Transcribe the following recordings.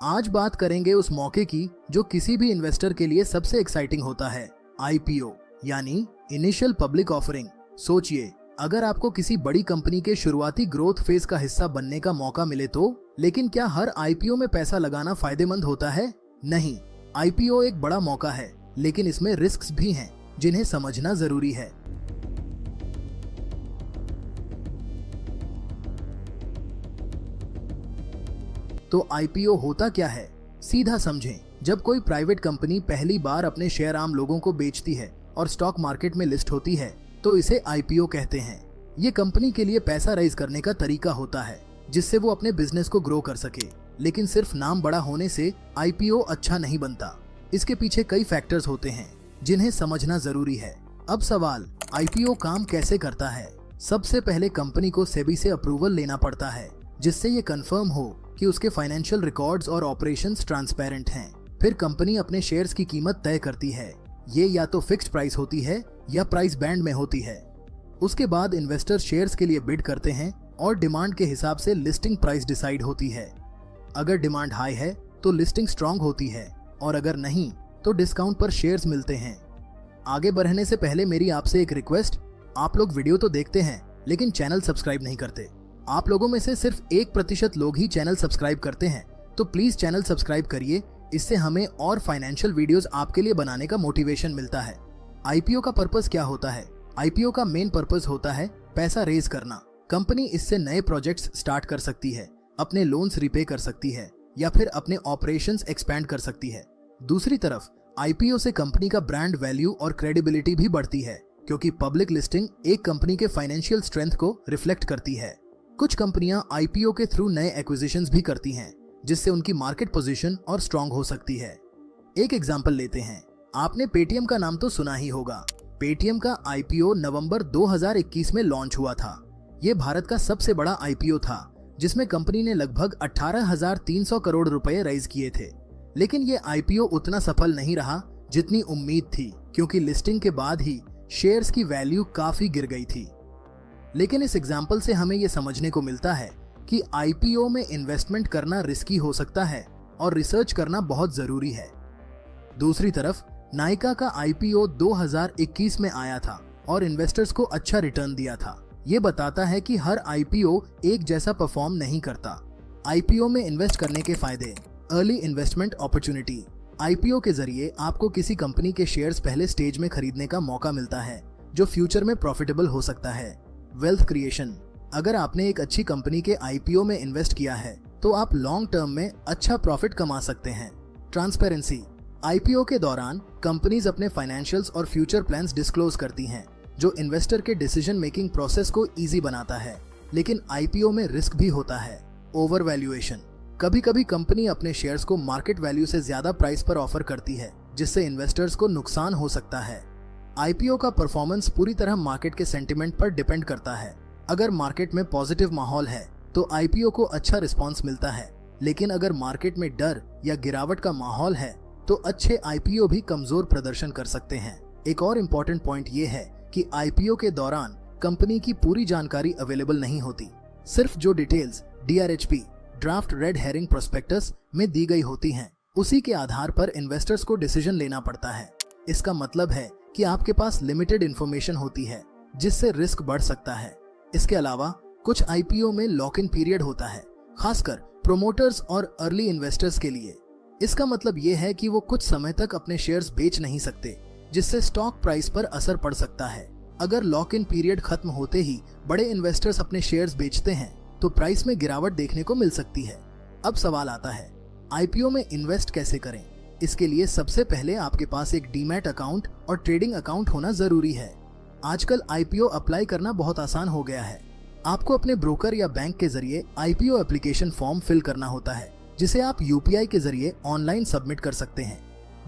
आज बात करेंगे उस मौके की जो किसी भी इन्वेस्टर के लिए सबसे एक्साइटिंग होता है, आईपीओ यानी इनिशियल पब्लिक ऑफरिंग। सोचिए, अगर आपको किसी बड़ी कंपनी के शुरुआती ग्रोथ फेज का हिस्सा बनने का मौका मिले तो, लेकिन क्या हर आईपीओ में पैसा लगाना फायदेमंद होता है? नहीं, आईपीओ एक बड़ा मौका है, लेकिन इसमें रिस्क्स भी हैं जिन्हें समझना जरूरी है। तो आईपीओ होता क्या है, सीधा समझें। जब कोई प्राइवेट कंपनी पहली बार अपने शेयर आम लोगों को बेचती है और स्टॉक मार्केट में लिस्ट होती है तो इसे आईपीओ कहते हैं। ये कंपनी के लिए पैसा रेज करने का तरीका होता है जिससे वो अपने बिजनेस को ग्रो कर सके। लेकिन सिर्फ नाम बड़ा होने से आईपीओ अच्छा नहीं बनता। इसके पीछे कई फैक्टर्स होते हैं जिन्हें समझना जरूरी है। अब सवाल, आईपीओ काम कैसे करता है? सबसे पहले कंपनी को सेबी से अप्रूवल लेना पड़ता है जिससे ये कंफर्म हो कि उसके फाइनेंशियल रिकॉर्ड्स और ऑपरेशंस ट्रांसपेरेंट हैं। फिर कंपनी अपने शेयर्स की कीमत तय करती है। ये या तो फिक्स्ड प्राइस होती है या प्राइस बैंड में होती है। उसके बाद इन्वेस्टर शेयर्स के लिए बिड करते हैं और डिमांड के हिसाब से लिस्टिंग प्राइस डिसाइड होती है। अगर डिमांड हाई है तो लिस्टिंग स्ट्रांग होती है और अगर नहीं तो डिस्काउंट पर शेयर्स मिलते हैं। आगे बढ़ने से पहले मेरी आपसे एक रिक्वेस्ट, आप लोग वीडियो तो देखते हैं लेकिन चैनल सब्सक्राइब नहीं करते। आप लोगों में से सिर्फ 1% लोग ही चैनल सब्सक्राइब करते हैं, तो प्लीज चैनल सब्सक्राइब करिए। इससे हमें और फाइनेंशियल वीडियोस आपके लिए बनाने का मोटिवेशन मिलता है। आईपीओ का पर्पस क्या होता है? आईपीओ का मेन पर्पस होता है पैसा रेज करना। कंपनी इससे नए प्रोजेक्ट्स स्टार्ट कर सकती है, अपने लोन्स रिपे कर सकती है या फिर अपने ऑपरेशंस एक्सपैंड कर सकती है। दूसरी तरफ आईपीओ से कंपनी का ब्रांड वैल्यू और क्रेडिबिलिटी भी बढ़ती है क्योंकि पब्लिक लिस्टिंग एक कंपनी के फाइनेंशियल स्ट्रेंथ को रिफ्लेक्ट करती है। कुछ कंपनियां आईपीओ के थ्रू नए एक्विजिशंस भी करती हैं जिससे उनकी मार्केट पोजीशन और स्ट्रांग हो सकती है। एक एग्जांपल लेते हैं। आपने पेटीएम का नाम तो सुना ही होगा। पेटीएम का आईपीओ नवंबर 2021 में लॉन्च हुआ था। ये भारत का सबसे बड़ा आईपीओ था जिसमें कंपनी ने लगभग 18,300 करोड़ रुपए रेज किए थे। लेकिन ये आईपीओ उतना सफल नहीं रहा जितनी उम्मीद थी क्योंकि लिस्टिंग के बाद ही शेयर्स की वैल्यू काफी गिर गई थी। लेकिन इस एग्जाम्पल से हमें यह समझने को मिलता है कि आईपीओ में इन्वेस्टमेंट करना रिस्की हो सकता है और रिसर्च करना बहुत जरूरी है। दूसरी तरफ नायका का आईपीओ 2021 में आया था और इन्वेस्टर्स को अच्छा रिटर्न दिया था। ये बताता है कि हर आईपीओ एक जैसा परफॉर्म नहीं करता। आईपीओ में इन्वेस्ट करने के फायदे। Early investment opportunity. आईपीओ के जरिए आपको किसी कंपनी के शेयर्स पहले स्टेज में खरीदने का मौका मिलता है जो फ्यूचर में प्रॉफिटेबल हो सकता है। Wealth creation. अगर आपने एक अच्छी कंपनी के आईपीओ में इन्वेस्ट किया है तो आप लॉन्ग टर्म में अच्छा प्रॉफिट कमा सकते हैं। ट्रांसपेरेंसी। आईपीओ के दौरान कंपनीज अपने फाइनेंशियल्स और फ्यूचर प्लान्स डिस्क्लोज करती हैं जो इन्वेस्टर के डिसीजन मेकिंग प्रोसेस को इजी बनाता है। लेकिन आईपीओ में रिस्क भी होता है। Over valuation. कभी कभी कंपनी अपने शेयर्स को मार्केट वैल्यू से ज्यादा प्राइस पर ऑफर करती है जिससे इन्वेस्टर्स को नुकसान हो सकता है। आईपीओ का परफॉर्मेंस पूरी तरह मार्केट के सेंटिमेंट पर डिपेंड करता है। अगर मार्केट में पॉजिटिव माहौल है तो आईपीओ को अच्छा रिस्पांस मिलता है, लेकिन अगर मार्केट में डर या गिरावट का माहौल है तो अच्छे आईपीओ भी कमजोर प्रदर्शन कर सकते हैं। एक और इम्पोर्टेंट पॉइंट ये है कि आईपीओ के दौरान कंपनी की पूरी जानकारी अवेलेबल नहीं होती। सिर्फ जो details DRHP draft red herring prospectus में दी गई होती हैं, उसी के आधार पर इन्वेस्टर्स को डिसीजन लेना पड़ता है। इसका मतलब है कि आपके पास लिमिटेड इंफॉर्मेशन होती है जिससे रिस्क बढ़ सकता है। इसके अलावा कुछ आईपीओ में लॉक इन पीरियड होता है, खासकर प्रोमोटर्स और अर्ली इन्वेस्टर्स के लिए। इसका मतलब ये है कि वो कुछ समय तक अपने शेयर्स बेच नहीं सकते जिससे स्टॉक प्राइस पर असर पड़ सकता है। अगर लॉक इन पीरियड खत्म होते ही बड़े इन्वेस्टर्स अपने शेयर्स बेचते हैं तो प्राइस में गिरावट देखने को मिल सकती है। अब सवाल आता है, आईपीओ में इन्वेस्ट कैसे करें? इसके लिए सबसे पहले आपके पास एक डीमैट अकाउंट और ट्रेडिंग अकाउंट होना जरूरी है। आजकल आईपीओ अप्लाई करना बहुत आसान हो गया है। आपको अपने ब्रोकर या बैंक के जरिए आईपीओ एप्लीकेशन फॉर्म फिल करना होता है जिसे आप यूपीआई के जरिए ऑनलाइन सबमिट कर सकते हैं।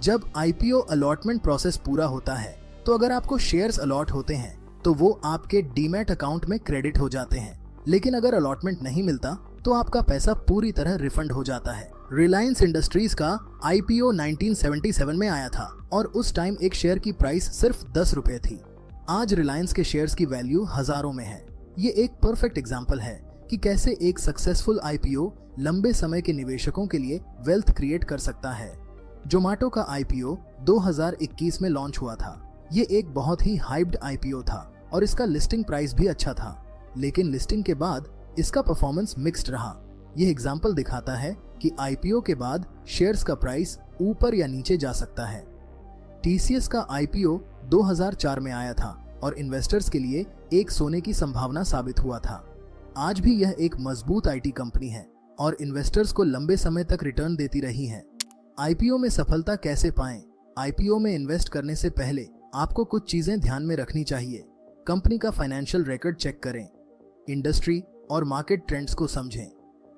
जब आईपीओ अलॉटमेंट प्रोसेस पूरा होता है तो अगर आपको शेयर्स अलॉट होते हैं तो वो आपके डीमैट अकाउंट में क्रेडिट हो जाते हैं। लेकिन अगर अलॉटमेंट नहीं मिलता तो आपका पैसा पूरी तरह रिफंड हो जाता है। रिलायंस इंडस्ट्रीज का आईपीओ 1977 में आया था और उस टाइम एक शेयर की प्राइस सिर्फ 10 रुपए थी। आज रिलायंस के शेयर्स की वैल्यू हजारों में है। ये एक परफेक्ट एग्जाम्पल है कि कैसे एक सक्सेसफुल आईपीओ लंबे समय के निवेशकों के लिए वेल्थ क्रिएट कर सकता है। जोमेटो का आईपीओ 2021 में लॉन्च हुआ था। ये एक बहुत ही हाइप्ड आईपीओ था और इसका लिस्टिंग प्राइस भी अच्छा था, लेकिन लिस्टिंग के बाद इसका परफॉर्मेंस मिक्स्ड रहा। यह एग्जाम्पल दिखाता है कि आईपीओ के बाद शेयर्स का प्राइस ऊपर या नीचे जा सकता है। टीसीएस का आईपीओ 2004 में आया था और इन्वेस्टर्स के लिए एक सोने की संभावना साबित हुआ था। आज भी यह एक मजबूत आईटी कंपनी है और इन्वेस्टर्स को लंबे समय तक रिटर्न देती रही है। आईपीओ में सफलता कैसे पाएं? आईपीओ में इन्वेस्ट करने से पहले आपको कुछ चीजें ध्यान में रखनी चाहिए। कंपनी का फाइनेंशियल रिकॉर्ड चेक करें, इंडस्ट्री और मार्केट ट्रेंड्स को समझें,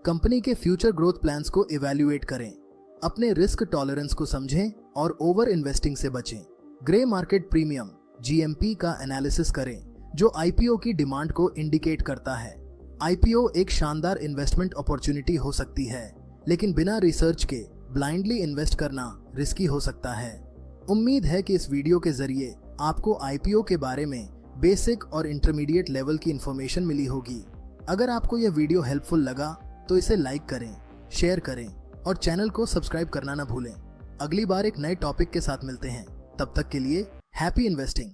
कंपनी के फ्यूचर ग्रोथ प्लान्स को इवैल्यूएट करें, अपने रिस्क टॉलरेंस को समझें और ओवर इन्वेस्टिंग से बचें। ग्रे मार्केट प्रीमियम जीएमपी का एनालिसिस करें, जो आईपीओ की डिमांड को इंडिकेट करता है। आईपीओ एक शानदार इन्वेस्टमेंट अपॉर्चुनिटी हो सकती है, लेकिन बिना रिसर्च के ब्लाइंडली इन्वेस्ट करना रिस्की हो सकता है। उम्मीद है कि इस वीडियो के जरिए आपको आईपीओ के बारे में बेसिक और इंटरमीडिएट लेवल की इंफॉर्मेशन मिली होगी। अगर आपको यह वीडियो हेल्पफुल लगा तो इसे लाइक करें, शेयर करें और चैनल को सब्सक्राइब करना न भूलें। अगली बार एक नए टॉपिक के साथ मिलते हैं। तब तक के लिए हैप्पी इन्वेस्टिंग।